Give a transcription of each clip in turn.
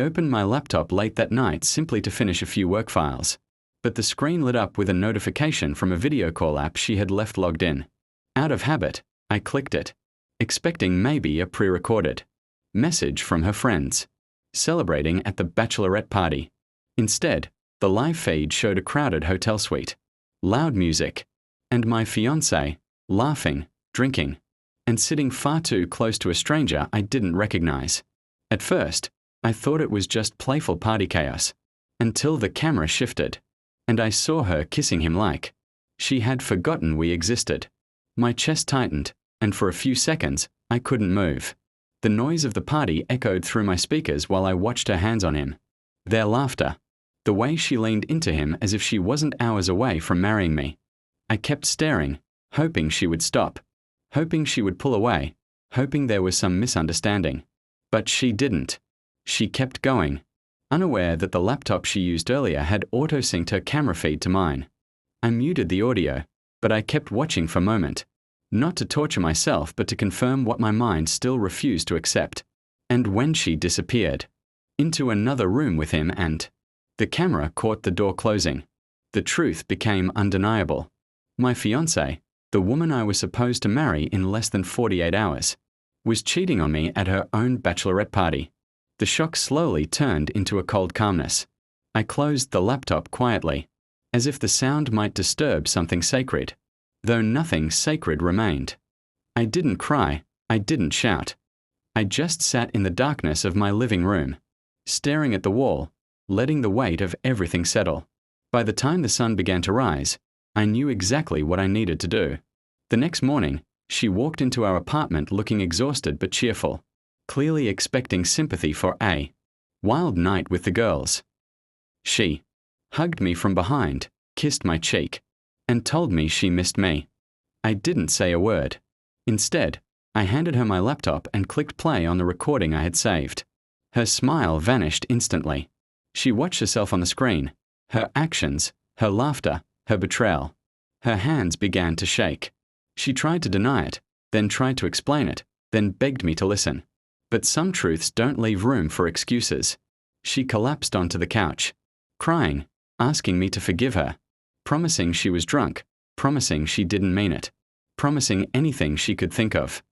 opened my laptop late that night simply to finish a few work files. But the screen lit up with a notification from a video call app she had left logged in. Out of habit, I clicked it, expecting maybe a pre-recorded message from her friends, celebrating at the bachelorette party. Instead, the live feed showed a crowded hotel suite, loud music, and my fiancé laughing, drinking, and sitting far too close to a stranger I didn't recognize. At first, I thought it was just playful party chaos, until the camera shifted, and I saw her kissing him like she had forgotten we existed. My chest tightened, and for a few seconds, I couldn't move. The noise of the party echoed through my speakers while I watched her hands on him. Their laughter, the way she leaned into him as if she wasn't hours away from marrying me. I kept staring, hoping she would stop, hoping she would pull away, hoping there was some misunderstanding. But she didn't. She kept going, unaware that the laptop she used earlier had auto-synced her camera feed to mine. I muted the audio, but I kept watching for a moment, not to torture myself but to confirm what my mind still refused to accept. And when she disappeared into another room with him and the camera caught the door closing, the truth became undeniable. My fiancée, the woman I was supposed to marry in less than 48 hours, was cheating on me at her own bachelorette party. The shock slowly turned into a cold calmness. I closed the laptop quietly, as if the sound might disturb something sacred, though nothing sacred remained. I didn't cry, I didn't shout. I just sat in the darkness of my living room, staring at the wall, letting the weight of everything settle. By the time the sun began to rise, I knew exactly what I needed to do. The next morning, she walked into our apartment looking exhausted but cheerful, clearly expecting sympathy for a wild night with the girls. She hugged me from behind, kissed my cheek, and told me she missed me. I didn't say a word. Instead, I handed her my laptop and clicked play on the recording I had saved. Her smile vanished instantly. She watched herself on the screen, her actions, her laughter, her betrayal. Her hands began to shake. She tried to deny it, then tried to explain it, then begged me to listen. But some truths don't leave room for excuses. She collapsed onto the couch, crying, asking me to forgive her, promising she was drunk, promising she didn't mean it, promising anything she could think of.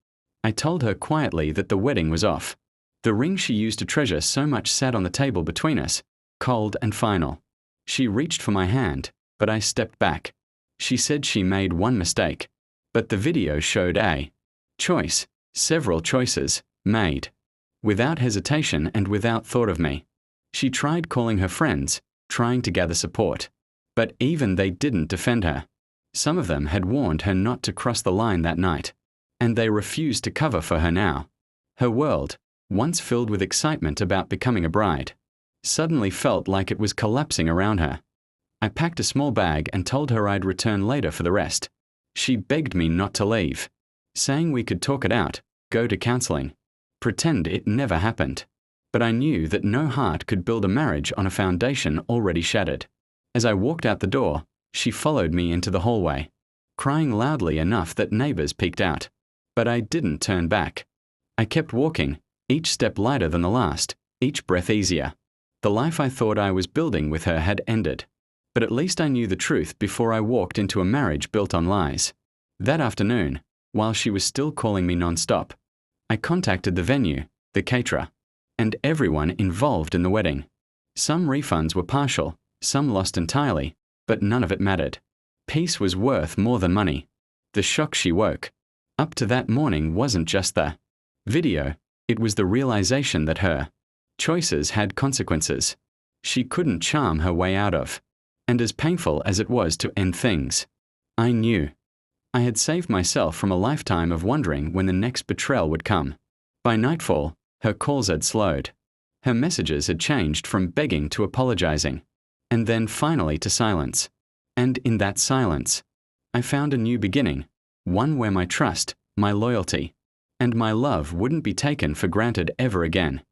I told her quietly that the wedding was off. The ring she used to treasure so much sat on the table between us, cold and final. She reached for my hand, but I stepped back. She said she made one mistake, but the video showed a choice, several choices, made, without hesitation and without thought of me. She tried calling her friends, trying to gather support, but even they didn't defend her. Some of them had warned her not to cross the line that night, and they refused to cover for her now. Her world, once filled with excitement about becoming a bride, suddenly felt like it was collapsing around her. I packed a small bag and told her I'd return later for the rest. She begged me not to leave, saying we could talk it out, go to counseling, pretend it never happened. But I knew that no heart could build a marriage on a foundation already shattered. As I walked out the door, she followed me into the hallway, crying loudly enough that neighbors peeked out. But I didn't turn back. I kept walking, each step lighter than the last, each breath easier. The life I thought I was building with her had ended. But at least I knew the truth before I walked into a marriage built on lies. That afternoon, while she was still calling me non-stop, I contacted the venue, the caterer, and everyone involved in the wedding. Some refunds were partial, some lost entirely, but none of it mattered. Peace was worth more than money. The shock she woke up to that morning wasn't just the video, it was the realization that her choices had consequences she couldn't charm her way out of. And as painful as it was to end things, I knew I had saved myself from a lifetime of wondering when the next betrayal would come. By nightfall, her calls had slowed. Her messages had changed from begging to apologizing, and then finally to silence. And in that silence, I found a new beginning, one where my trust, my loyalty, and my love wouldn't be taken for granted ever again.